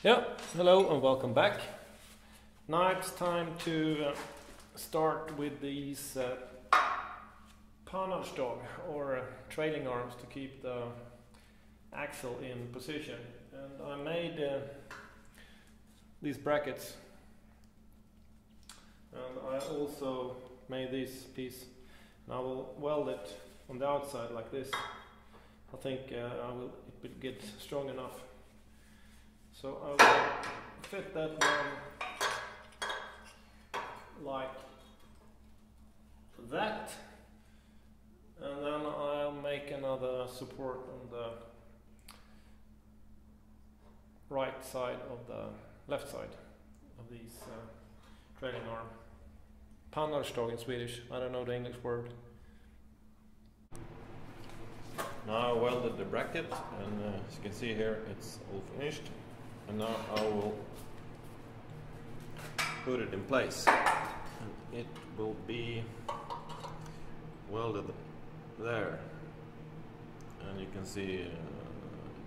Yeah, hello and welcome back. Now it's time to start with these panhardrod or trailing arms to keep the axle in position. And I made these brackets, and I also made this piece, and I will weld it on the outside like this. I think it will get strong enough. So I will fit that one like that, and then I'll make another support on the right side of the left side of these trailing arm. Panhardrod in Swedish, I don't know the English word. Now I welded the bracket, and as you can see here, it's all finished. And now I will put it in place. And it will be welded there. And you can see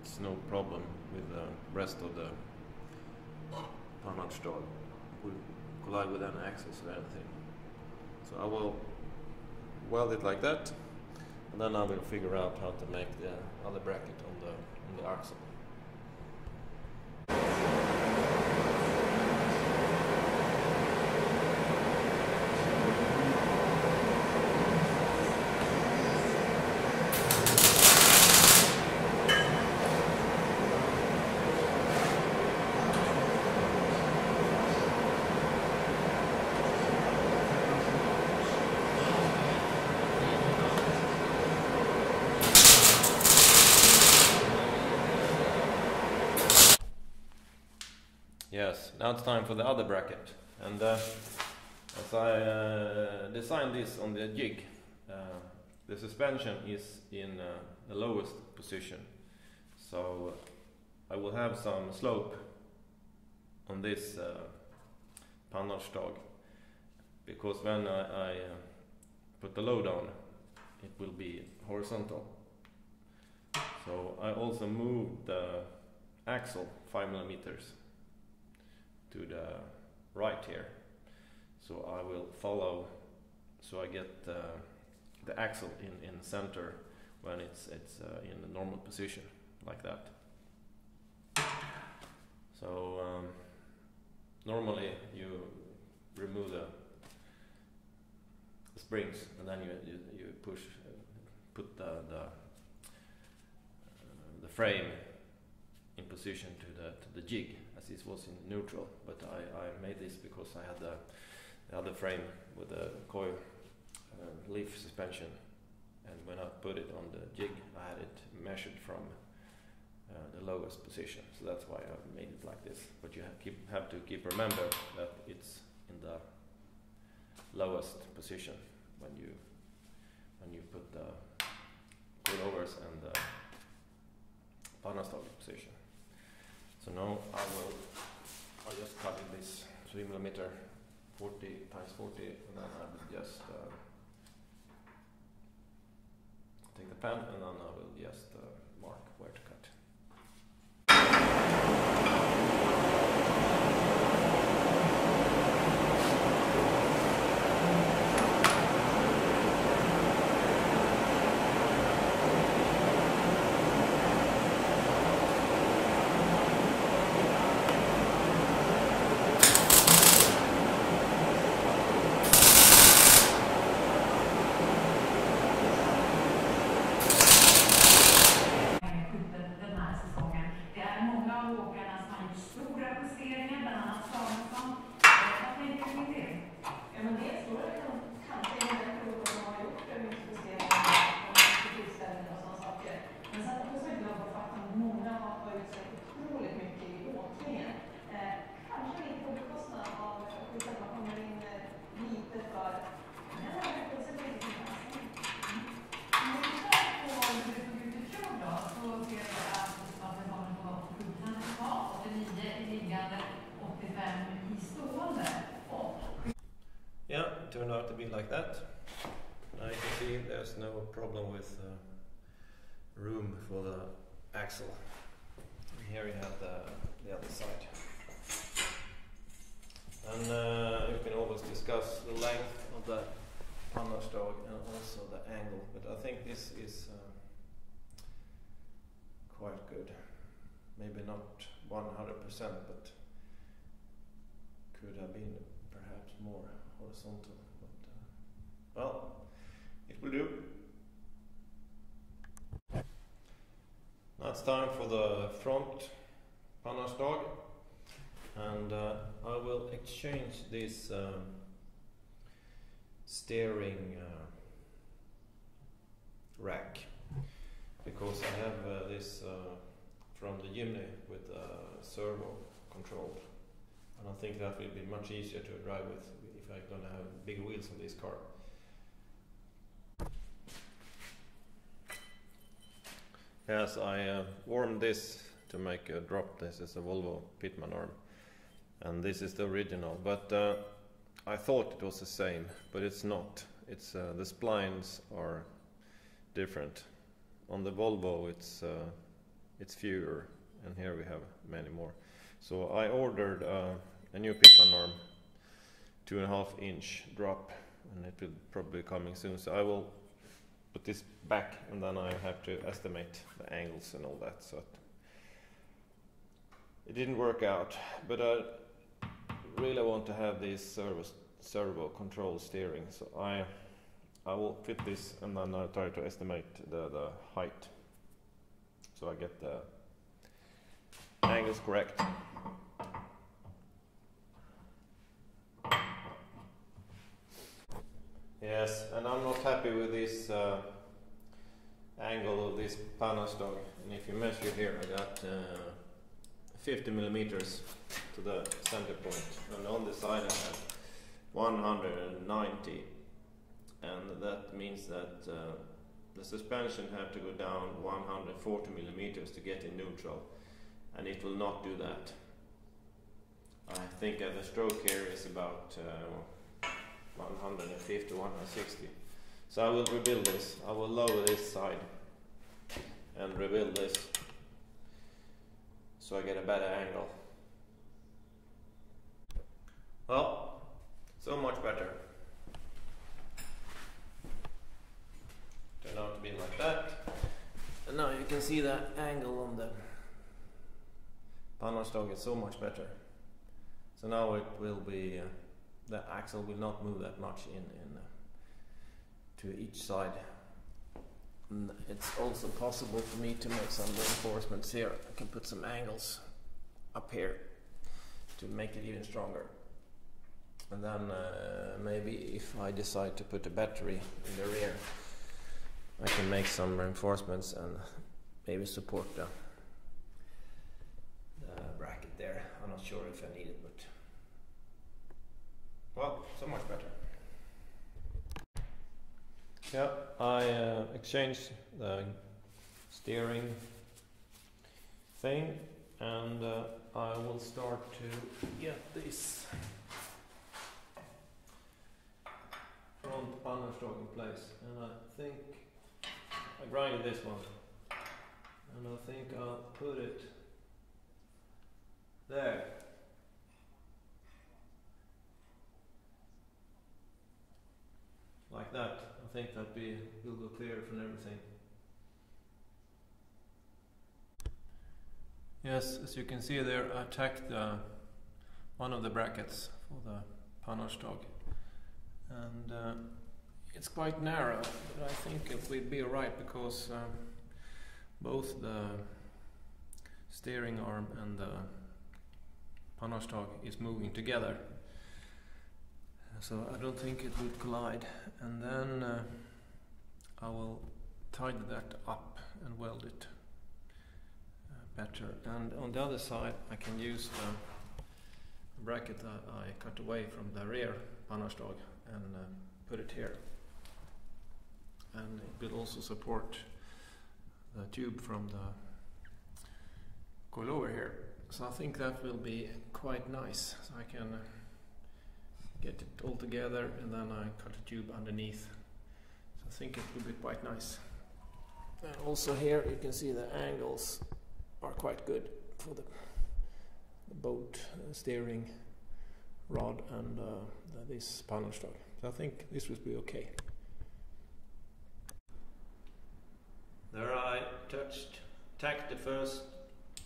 it's no problem with the rest of the panhardrod. It will collide with any axis or anything. So I will weld it like that. And then I will figure out how to make the other bracket on the axle. Yes, now it's time for the other bracket. And as I designed this on the jig, the suspension is in the lowest position. So I will have some slope on this panhardrod, because when I put the load on, it will be horizontal. So I also moved the axle 5 millimeters to the right here, so I will follow, so I get the axle in center when it's in the normal position like that. So normally you remove the springs, and then you push, put the frame in position to the jig, as this was in neutral, but I made this because I had the other frame with the coil leaf suspension, and when I put it on the jig I had it measured from the lowest position, so that's why I made it like this. But you have to remember that it's in the lowest position when you put the coilovers and the panhardrod position. So now I'll just cut in this 3 millimeter 40 times 40, and then I will just take the pen, and then I will just mark where to cut. Yeah, it turned out to be like that. Now you can see there's no problem with room for the axle here you have the other side. And you can always discuss the length of the panhardrod and also the angle, but I think this is quite good. Maybe not 100%, but could have been perhaps more horizontal. But well, it will do. Now it's time for the front panhardrod, and I will exchange this steering rack, because I have this from the Jimny with servo control, and I think that will be much easier to drive with if I'm going to have big wheels on this car. Yes, I warmed this to make a drop. This is a Volvo Pitman arm, and this is the original, but I thought it was the same, but it's not. It's the splines are different. On the Volvo it's fewer, and here we have many more. So I ordered a new Pitman arm, 2.5-inch drop, and it will probably be coming soon. So I will put this back, and then I have to estimate the angles and all that. So it didn't work out, but I really want to have this servo control steering. So I will fit this, and then I'll try to estimate the height, so I get the angles correct. Yes, and I'm not happy with this angle of this panhardrod. And if you measure here, I got 50 millimeters to the center point, and on the side I have 190, and that means that the suspension have to go down 140 millimeters to get in neutral, and it will not do that. I think the stroke here is about 150, 160. So I will rebuild this. I will lower this side and rebuild this, so I get a better angle. Well, so much better. Turned out to be like that. And now you can see the angle on the panhardrod is so much better. So now it will be, the axle will not move that much in to each side. And it's also possible for me to make some reinforcements here. I can put some angles up here to make it even stronger. And then maybe if I decide to put a battery in the rear, I can make some reinforcements and maybe support the bracket there. I'm not sure if I need it, but well, so much better. Yeah, I exchanged the steering thing, and I will start to get this front panhardrod in place. And I think I grinded this one, and I think I'll put it there. Like that. I think that will go clear from everything. Yes, as you can see there, I tacked one of the brackets for the panhardrod, and it's quite narrow, but I think it will be alright, because both the steering arm and the panhardrod is moving together. So I don't think it would collide, and then I will tidy that up and weld it better. And on the other side I can use the bracket that I cut away from the rear panhardrod and put it here, and it will also support the tube from the coilover here. So I think that will be quite nice. So I can get it all together, and then I cut a tube underneath. So I think it will be quite nice. And also here you can see the angles are quite good for the boat steering rod and this panhardrod. So I think this will be okay. There I tacked the first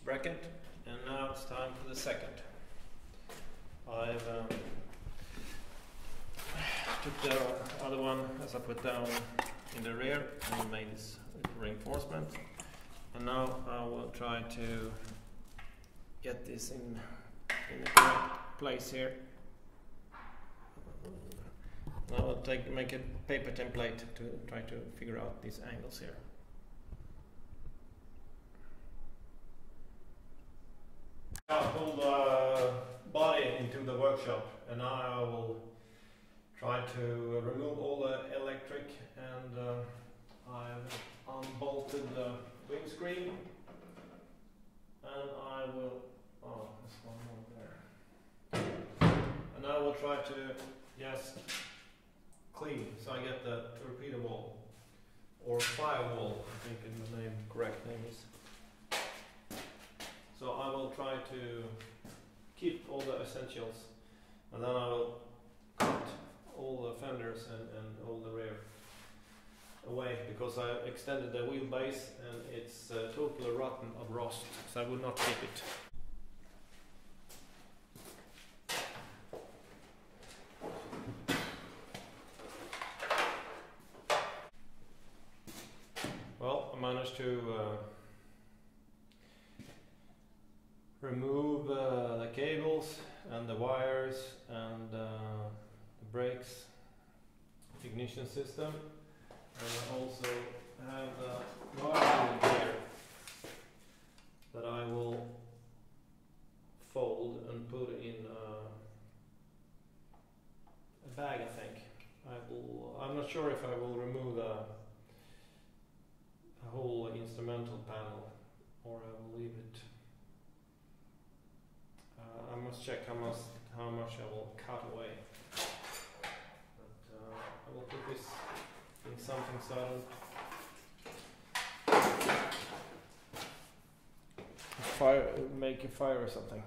bracket, and now it's time for the second. I've took the other one as I put down in the rear and made this reinforcement, and now I will try to get this in the correct place here. Now I'll make a paper template to try to figure out these angles here. I pulled the body into the workshop, and now I will try to remove all the electric, and I've unbolted the windscreen, and I will, oh, there's one more there, and I will try to just clean, so I get the torpedo wall, or firewall, I think the correct name is. So I will try to keep all the essentials, and then I will cut all the fenders and all the rear away, because I extended the wheelbase and it's totally rotten of rust, so I will not keep it. Well, I managed to remove the cables and the wires and the brakes, ignition system, and I also have the wiring here that I will fold and put in a bag, I think. I'm not sure if I will remove the whole instrumental panel or I will leave it. I must check how much I will cut away. But I will put this in something so I don't make a fire or something.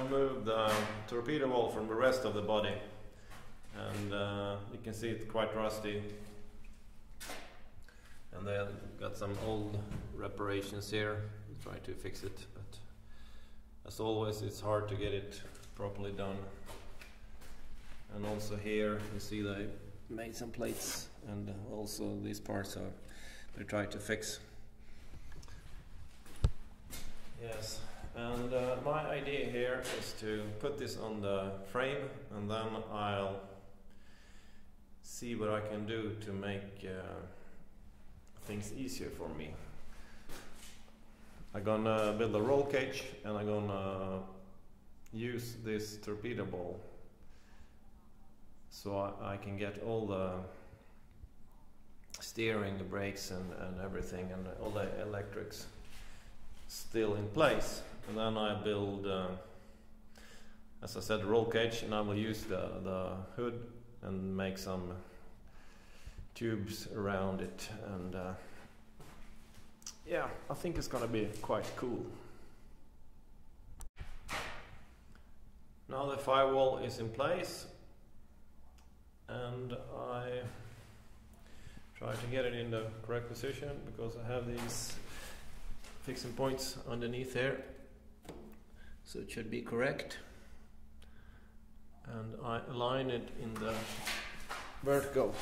removed the torpedo wall from the rest of the body, and you can see it's quite rusty. And they got some old reparations here. We'll try to fix it, but as always, it's hard to get it properly done. And also here, you see they made some plates, and also these parts are they try to fix. Yes, and my idea here is to put this on the frame, and then I'll see what I can do to make things easier for me. I'm gonna build a roll cage, and I'm gonna use this torpedo ball so I can get all the steering, the brakes and everything, and all the electrics still in place. And then I build, as I said, roll cage, and I will use the hood and make some tubes around it, and yeah, I think it's gonna be quite cool. Now the firewall is in place, and I try to get it in the correct position because I have these fixing points underneath there, so it should be correct. And I align it in the vertical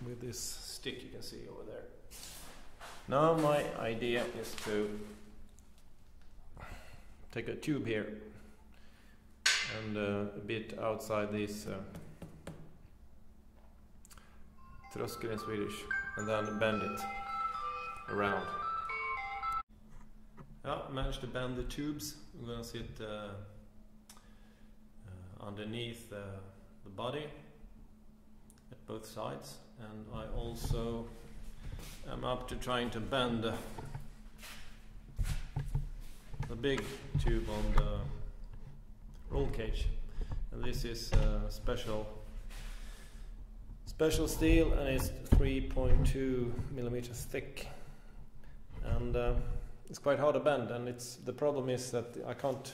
with this stick you can see over there. Now my idea is to take a tube here and a bit outside this tröskel in Swedish, and then bend it around. Yeah, managed to bend the tubes. I'm gonna sit underneath the body at both sides, and I also am up to trying to bend the big tube on the roll cage. And this is special steel, and it's 3.2 millimeters thick, and it's quite hard to bend. And the problem is that I can't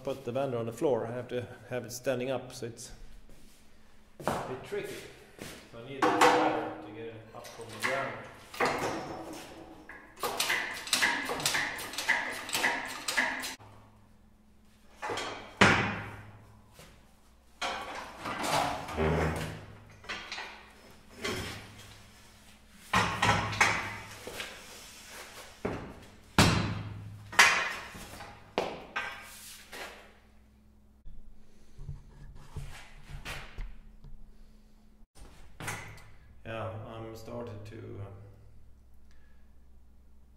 put the bender on the floor. I have to have it standing up, so it's a bit tricky. So I need a ladder to get it up from the ground. Yeah, I'm started to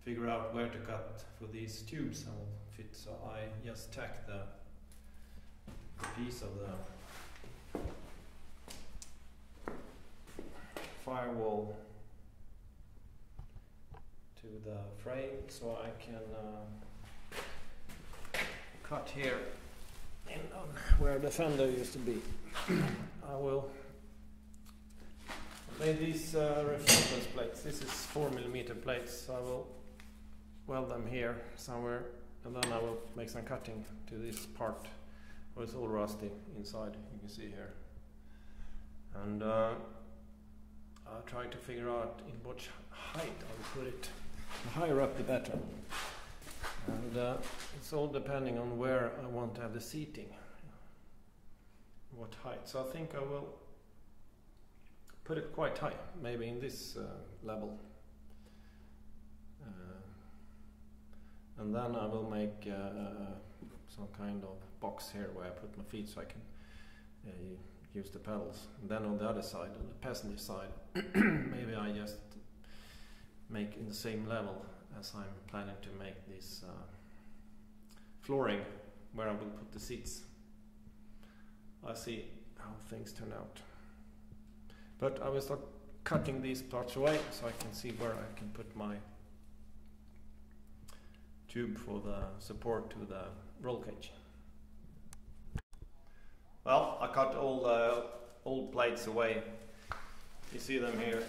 figure out where to cut for these tubes that will fit, so I just tack the piece of the firewall to the frame, so I can cut here in on where the fender used to be. I will made these reinforcement plates. This is 4mm plates, so I will weld them here somewhere, and then I will make some cutting to this part where it's all rusty inside, you can see here. And I'll try to figure out in what height I will put it. The higher up the better. And it's all depending on where I want to have the seating, what height. So I think I will put it quite high, maybe in this level, and then I will make some kind of box here where I put my feet so I can use the pedals. And then on the other side, on the passenger side, maybe I just make in the same level as I'm planning to make this flooring where I will put the seats. I'll see how things turn out. But I will start cutting these parts away so I can see where I can put my tube for the support to the roll cage. Well, I cut all the old plates away. You see them here,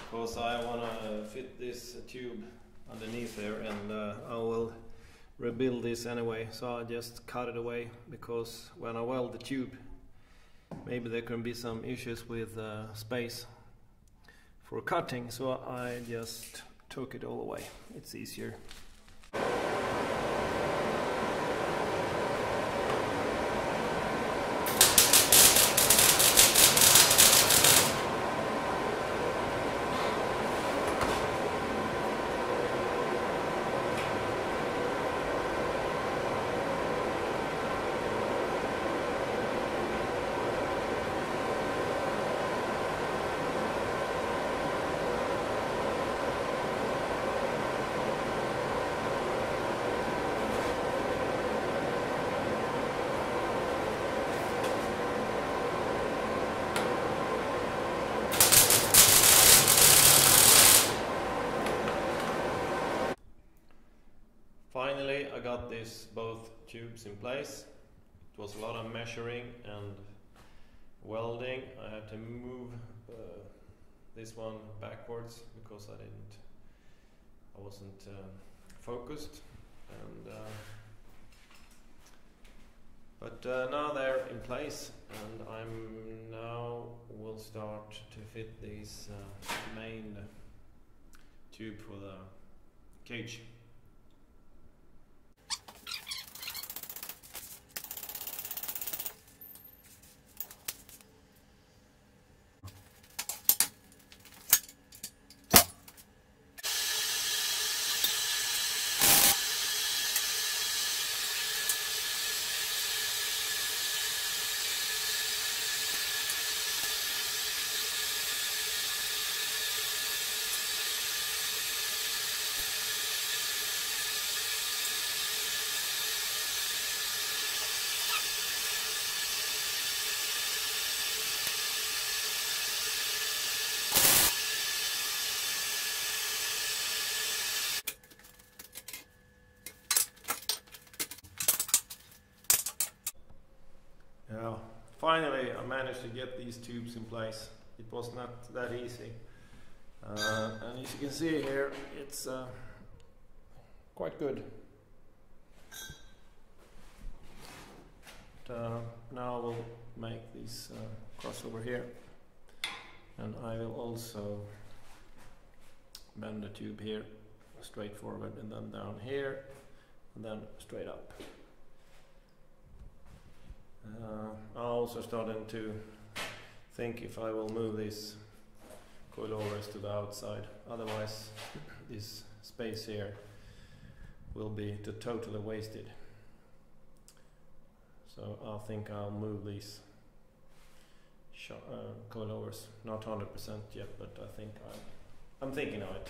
because I want to fit this tube underneath there, and I will rebuild this anyway, so I just cut it away, because when I weld the tube maybe there can be some issues with space for cutting, so I just took it all away. It's easier. Finally, I got both tubes in place. It was a lot of measuring and welding. I had to move this one backwards because I wasn't focused. And but now they're in place, and will start to fit these main tube for the cage. Yeah, finally I managed to get these tubes in place. It was not that easy. And as you can see here, it's quite good. But, now we'll make this crossover here. And I will also bend the tube here, straight forward, and then down here, and then straight up. I'm also starting to think if I will move these coilovers to the outside. Otherwise, this space here will be totally wasted. So I think I'll move these coilovers. Not 100% yet, but I think I'm thinking of it.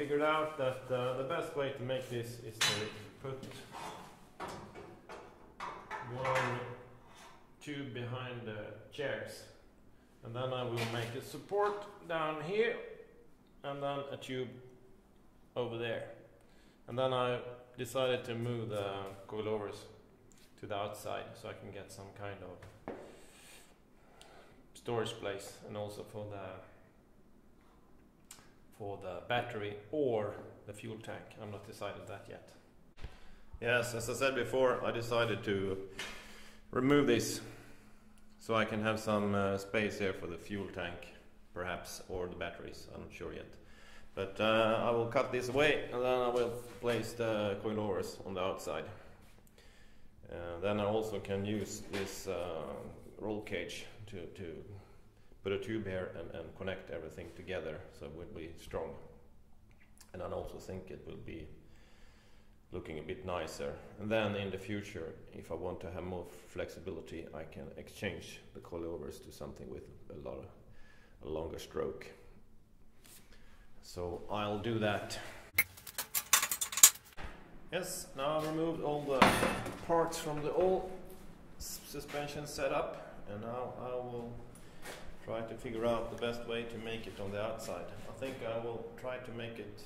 figured out that the best way to make this is to put one tube behind the chairs, and then I will make a support down here and then a tube over there, and then I decided to move the coilovers to the outside so I can get some kind of storage place, and also for the battery or the fuel tank. I'm not decided that yet. Yes, as I said before, I decided to remove this so I can have some space here for the fuel tank, perhaps, or the batteries. I'm not sure yet. But I will cut this away, and then I will place the coilovers on the outside. Then I also can use this roll cage to put a tube here and connect everything together so it will be strong. And I also think it will be looking a bit nicer. And then in the future, if I want to have more flexibility, I can exchange the coilovers to something with a longer stroke. So I'll do that. Yes, now I've removed all the parts from the old suspension setup, and now I will try to figure out the best way to make it on the outside. I think I will try to make it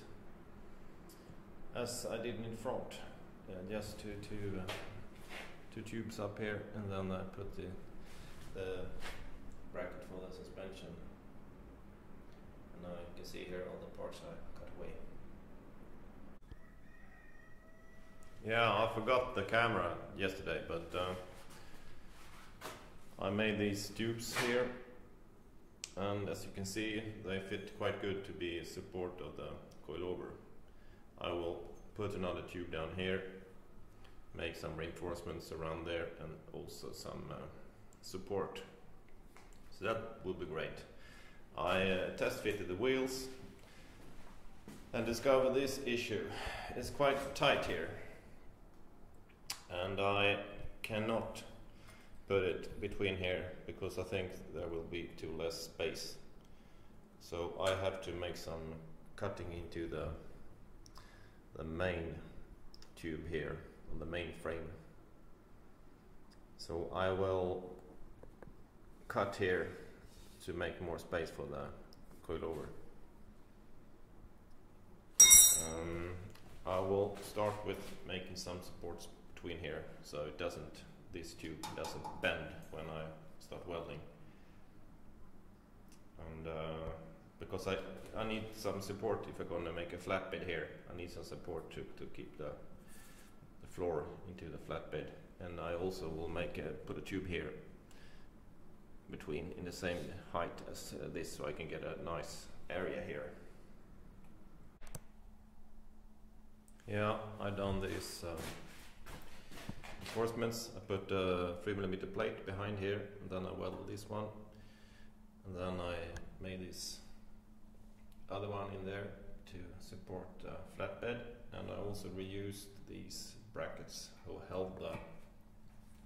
as I did in front, just two tubes up here, and then I put the bracket for the suspension. And now you can see here all the parts I cut away. Yeah, I forgot the camera yesterday, but I made these tubes here, and as you can see, they fit quite good to be a support of the coilover. I will put another tube down here, make some reinforcements around there, and also some support. So that will be great. I test fitted the wheels and discovered this issue. It's quite tight here, and I cannot put it between here because I think there will be too less space. So I have to make some cutting into the main tube here on the main frame. So I will cut here to make more space for the coilover. I will start with making some supports between here so this tube doesn't bend when I start welding. And because I need some support if I'm gonna make a flatbed here. I need some support to keep the floor into the flatbed, and I also will put a tube here between in the same height as this, so I can get a nice area here. Yeah, I've done these reinforcements. I put a 3mm plate behind here, and then I welded this one, and then I made this other one in there to support the flatbed, and I also reused these brackets who held the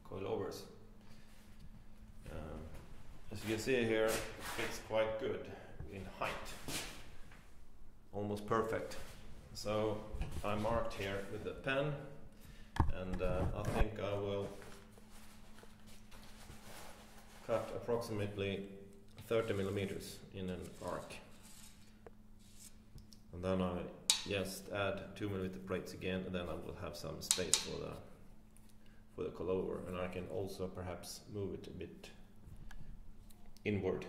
coilovers. As you can see here, it fits quite good in height, almost perfect. So I marked here with a pen, and I think I will cut approximately 30mm in an arc. And then I just add 2mm plates again, and then I will have some space for the coilover, and I can also perhaps move it a bit inward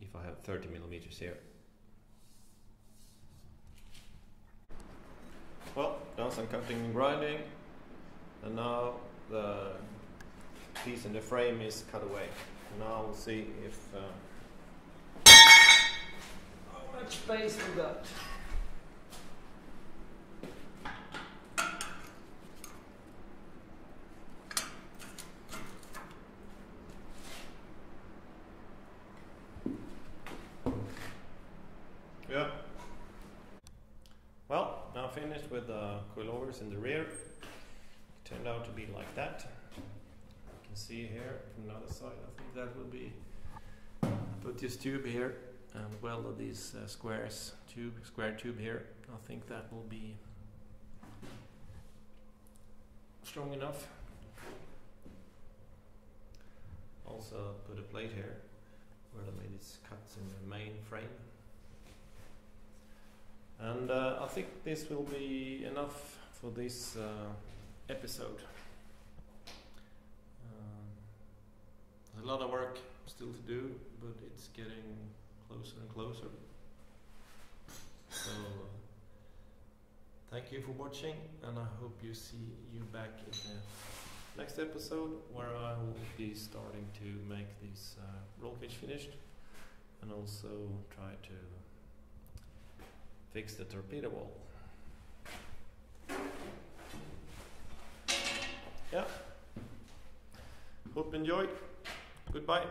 if I have 30mm here. Well, done some cutting and grinding, and now the piece in the frame is cut away. Now we'll see if how much space we got. Yeah. Well, now finished with the coilovers in the rear. It turned out to be like that. You can see here from the other side. I think that will be. Put this tube here, and welded these square tube here. I think that will be strong enough. Also put a plate here where I made these cuts in the main frame. And I think this will be enough for this episode. There's a lot of work still to do, but it's getting closer and closer. So thank you for watching, and I hope you see you back in the next episode, where I will be starting to make this roll cage finished, and also try to fix the torpedo wall. Yeah. Hope you enjoyed. Goodbye.